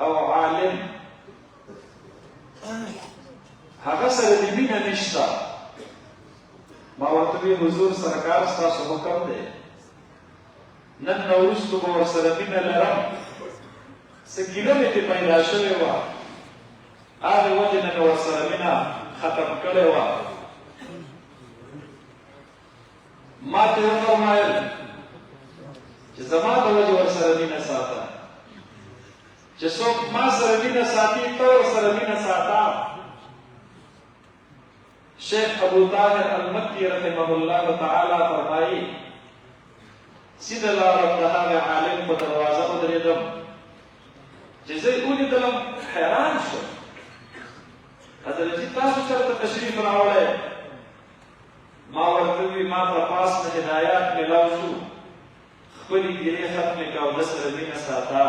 او عالم هغه سره د مینه نشته ما ورته وی حضور سرکار ستاسو حکم دی نن نورستو به ورسره مینه لرم سګیله مې ته پیدا شوې وه هغې وجې نه مې ورسره مینه ختم کړې وه ما ته وفرمایل چې زما د وجې ورسره مینه ساته چې څوک ما سره مینه ساتي ته ورسره مینه ساته شیخ ابو طاهر المکی رحمه الله تعالی فرمایي سیده لارم د هغه عالم په دروازه ودرېدم چې زه یې ولیدلم حیران شوم حضرت جي تاسو چېرته تشریف راوړی ما ورته وویل ما ته پاس نه هدایات میلاو شو خپلې ګیرې ختمې که او ده سره مینه ساته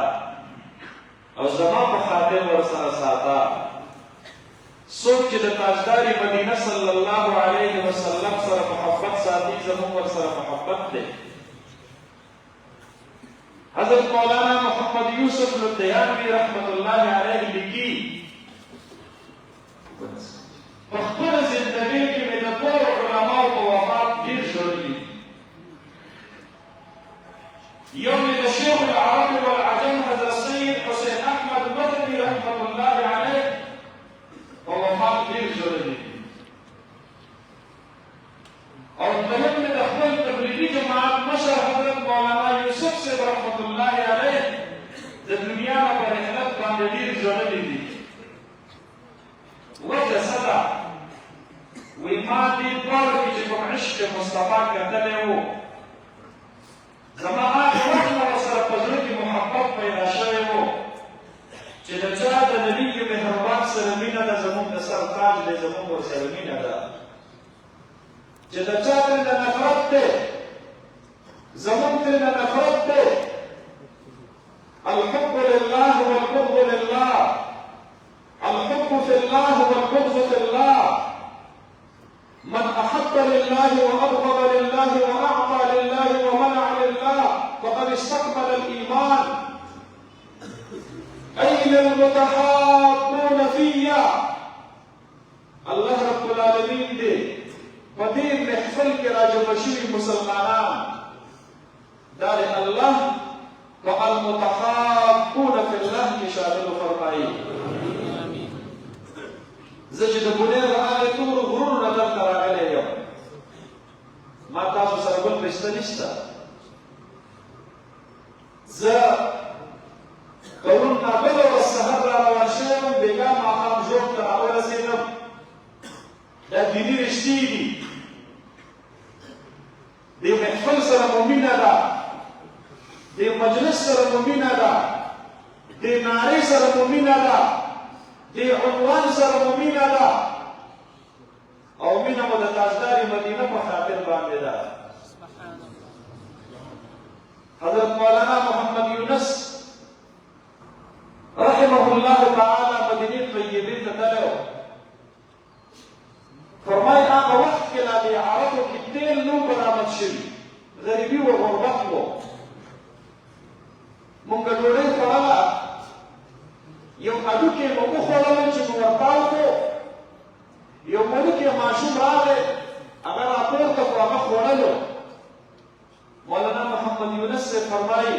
او زما په خاطر ورسره ساته څوک چې د تاجداري مدینه صلی الله علیه وسلم سره محبت ساتي زموږ ورسره محبت دی حضرت مولانا محمد یوسف لدیانوی رحمت الله علیه لیکي په خپله زندګۍ کې مې د ټولو علماو په وفات ډېر ژړلي یو مې د شیخ العرب والعجم حضرت سید حسین احمد مدني رحمت الله علیه ډېر ژړلي دي. وجه څه ده؟ وایي ما دې دواړو کې چې کوم عشق مصطفی کتلی و، زما هغې وخت نه ورسره په زړه کې محبت پیدا شوی و چې د چا د نبي مهربان سره مینه ده، زموږ د سر تاج دی، زموږ ورسره مینه ده. چې د چا ترېنه نفرت دی، زموږ ترېنه نفرت دی. الحب لله والبغض لله، الحب في الله والبغض في الله. من أحب لله وأبغض لله وأعطى لله ومنع لله فقد استقبل الإيمان. أين المتحابون فيا؟ الله رب العالمين دي فدير محفل کے راجب شوی مسلمانان دار الله فالمتحابون في الله کی شامل فرمائی. زه چې د بنیر هغې ټولو غرونو نه دلته راغلی یم، ما تاسو سره بل پېسته نشته. زه پرون نابله ورځ سحر را روان شوی یم، بېګا ماښام ژوب ته راورسېدم. دا دیني رشتې دي، دې محفل سره مو مینه ده، دې مجلس سره مو مینه ده، دې نارې سره مو مینه ده، دې عنوان سره مو مینه ده، او مینه مو د تاجدارې مدینه په خاطر باندې ده. حضرت مولانا محمد یونس رحمه الله تعالی مدینې طیبې ته تللی و. فرمایي هغه وخت کې لا د عربو کې تیل نه برآمد شوي، غریبي و غربت و. مونږ ډوډۍ خوړله، یو هډوکی مو وخوړلی چې مو ورتاو کړو، یو ملکې ماشوم راغی هغه راپورته کړو، هغه خوړلو. مولانا محمد یونس صاحب فرمایي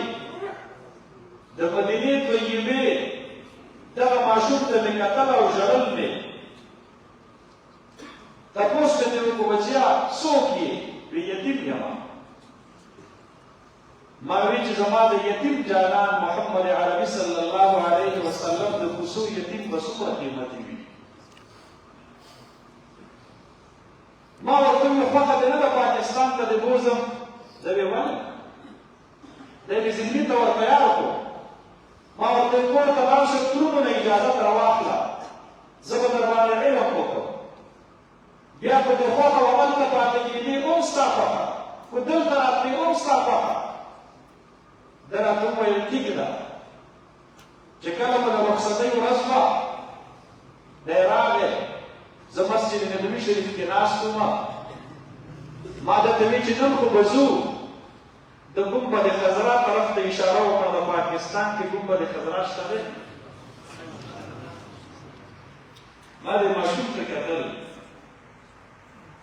د مدینې طیبې دغه ماشوم ته مې کتل او ژړل مې. تپوس مې ترې وکړو بچیا څوک یې؟ وی یتیم یم. ما وی چې زما د یتیم جانان محمد عربي صلی الله علیه وسلم د کوڅو یتیم به څومره قیمتي وي. ما ورته وویل خوښه دې نه ده پاکستان ته دې بوځم؟ زه ویې ولې؟ دی مې زلمي ته ور تیار کړو. ما ورته ویل کور ته لاړ شه، ترونو نه اجازت راواخله، زه به در باندې علم وکړم. بیا که دې خوښه وه هلته پاتې کېدې هم ستا خوښه، خو دلته راتلې هم ستا خوښه. ده راته وویل ټیک ده. چې کله به د رخصتۍ ورځ وه دی راغی، زه مسجد نبوي شریف کې ناست وم. ما درته ویل چې نن خو به ځو، د ګنبد خضرا طرف ته اشاره وکړه. د پاکستان کې ګنبد خضرا شته دی. ما دې ماشوم ته کتل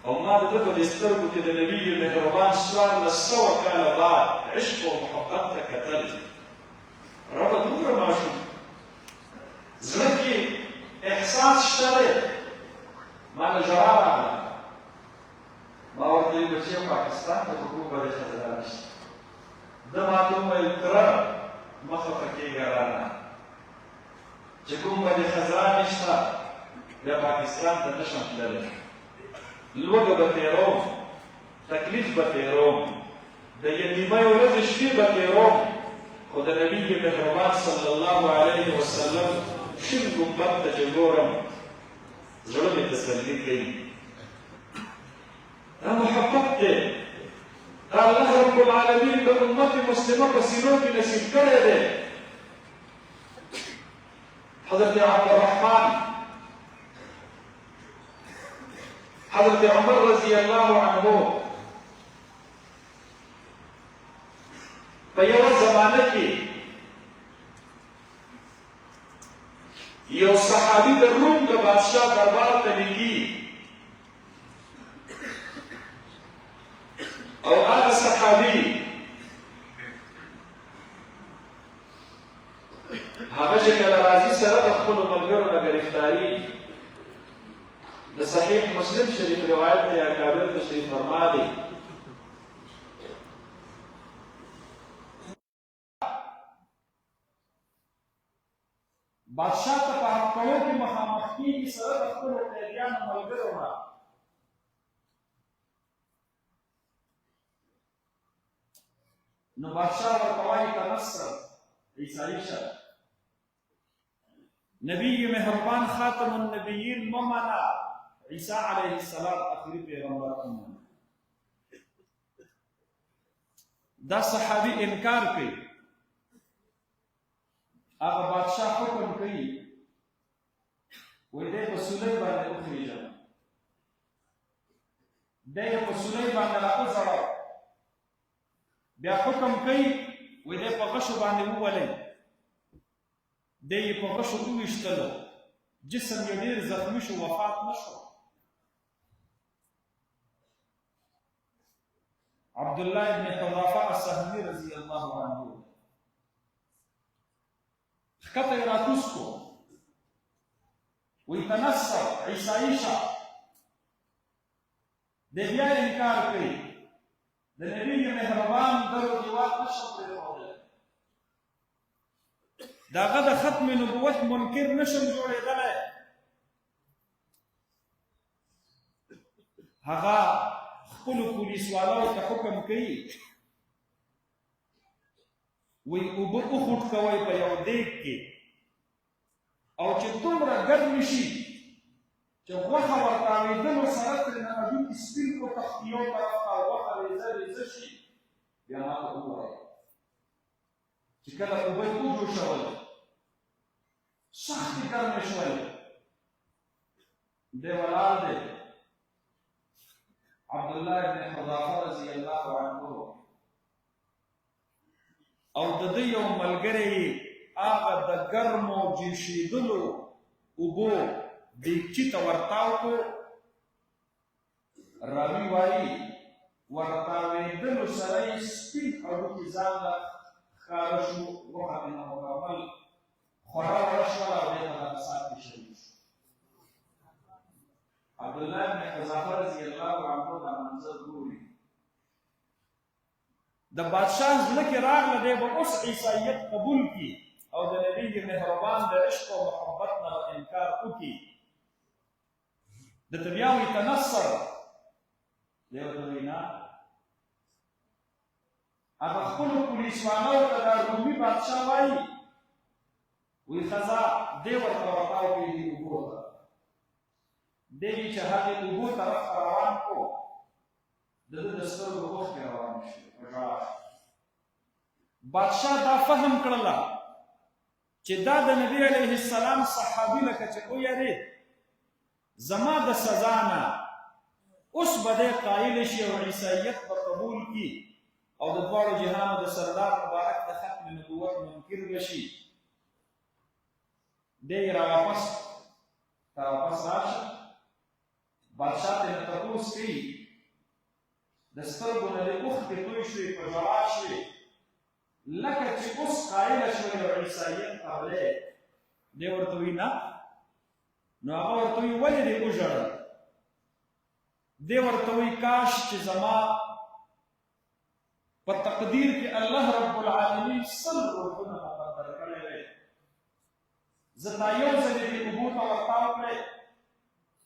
او ما د ده په دې سترګو کې د نبي مهربان 1400 کاله بعد عشق او محبت ته کتل. ربه دومره ماشوم زړه کې احساس شته دی. ما له ژړا راغله. ما ورته ویل بچیه پاکستان ته خو ګنبد خضرا نشته. ده ماته وویل تره مه خفه کېږه رانه، چې ګنبد خضرا نشته بیا پاکستان ته نشم تللی. لوږه به تېروم، تکلیف به تېروم، د یتیمۍ ورځې شپې به تېروم، خو د نبي مهربان صلی الله علیه وسلم شین ګنبد ته چې ګورم زړه مې تسلي کوي. دا محبت دی. دا الله رب العالمین د امت مسلمه په سینو کې نصیب کړی دی. حضرت عبدالرحمن حضرت عمر رضی الله عنه په یوه زمانه کې یو صحابي د روم د بادشاه دربار ته لیږي او هغه صحابي هغه چې کله راځي سره د خپلو ملګرو نه ګرفتاري د صحیح مسلم شریف روایت دی. اکابر تشریف فرما دی بادشاہ ته په حق کولو کې مخامخ کېږي سره د خپلو قیدیانو ملګرو نه. نو بادشاہ ورته وایي تنصر عیسایي شه، نبی مهربان خاتم النبیین ممنا، عیسی علیه السلام آخری پیغمبر ممنا. دا صحابي انکار کوي. هغه بادشاہ حکم کوي وایي دی په سولۍ باندې وخېږه، دی یې په سولۍ باندې راوځړوه، بیا حکم کوي وایي دی په غشو باندې وولئ، دی یې په غشو وویشتلو، جسم یې ډېر زخمي شو، وفات نه شو. عبدالله ابن حذافه السهمي رضی الله عنه ښکته یې راکوز کړو، وایي تنصر عیسایي شه، دی بیا انکار کوي، د نبي مهربان درو دیوال نشم پرېښودلی، د هغه د ختم نبوت منکر نشم جوړېدلی. هغه خپلو پولیسوالو ته حکم کوي وایي اوبه وخوټ کوئ په یو دیګ کې، او چې دومره ګرمې شي چې غوښه ورته اورېدلو سره ترېنه هډوکي سپین وتښتي یو طرف ته، غوښه ریزه ریزه شي، بیا ما ته ووایه. چې کله اوبه یې وجوشولې سختې ګرمې شولې، دی ولاړ دی، عبدالله ابن حذافه رضی الله عنه او د ده یو ملګری هغه د ګرمو جوشېدلو اوبو دیګچي ته ورتاو کړو. راوي وایي ورتاوېدلو سره یې سپین هډوکي ځان له ښکاره شو، غوښه ترېنه مکمل خوړه وړه شوله او دی ته دغه ساعت کې شهید شو. عبدالله ابن حذافه رضی الله عنه دا منظر ګوري، د بادشاه زړه کې راغله دی به اوس عیسایت قبول کړي او د نبي مهربان د عشق او محبت نه به انکار وکړي. درته بیا وایي تنصر، دی ورته وایي نه. هغه خپلو پولیسوالو ته دا رومي بادشاه وایي وایي ښځه دی ورته ورتاو کړي دي اوبو ته، دی وایي چې هغې اوبو طرف ته روان کړو، د ده د سترګو اوښکې روانې شوې په ژړا. بادشاه دا فهم کړله چې دا د نبي علیه السلام صحابي لکه چې ویرېد زما د سزا نه اوس به دی قایل شي او عیسایت به قبول کړي او د دواړو جهانو د سردار مبارک د ختم نبوت منکر به شي. دی یې راواپس راشه، بادشاه ته یې تپوس کوي، د سترګو نه دې اوښکې توی شوې، په ژړا شوې، لکه چې اوس قایله شوې او عیسایت قبلې. دی ورته وایي نه. نو هغه ورته وایي ولې دې وژړل؟ دی ورته وایي کاش چې زما په تقدیر کې الله رب العالمین 100 روحونه مقدر کړی وی، زه تا یو ځلې دې اوبو ته ورتاو کړی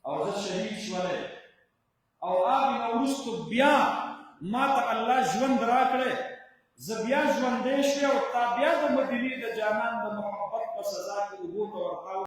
او زه شهید شولی، او هغې نه وروستو بیا ما ته الله ژوند راکړی، زه بیا ژوندی شوی او تا بیا د مدینې د جانان د محبت په سزا کې اوبو ته ورتاو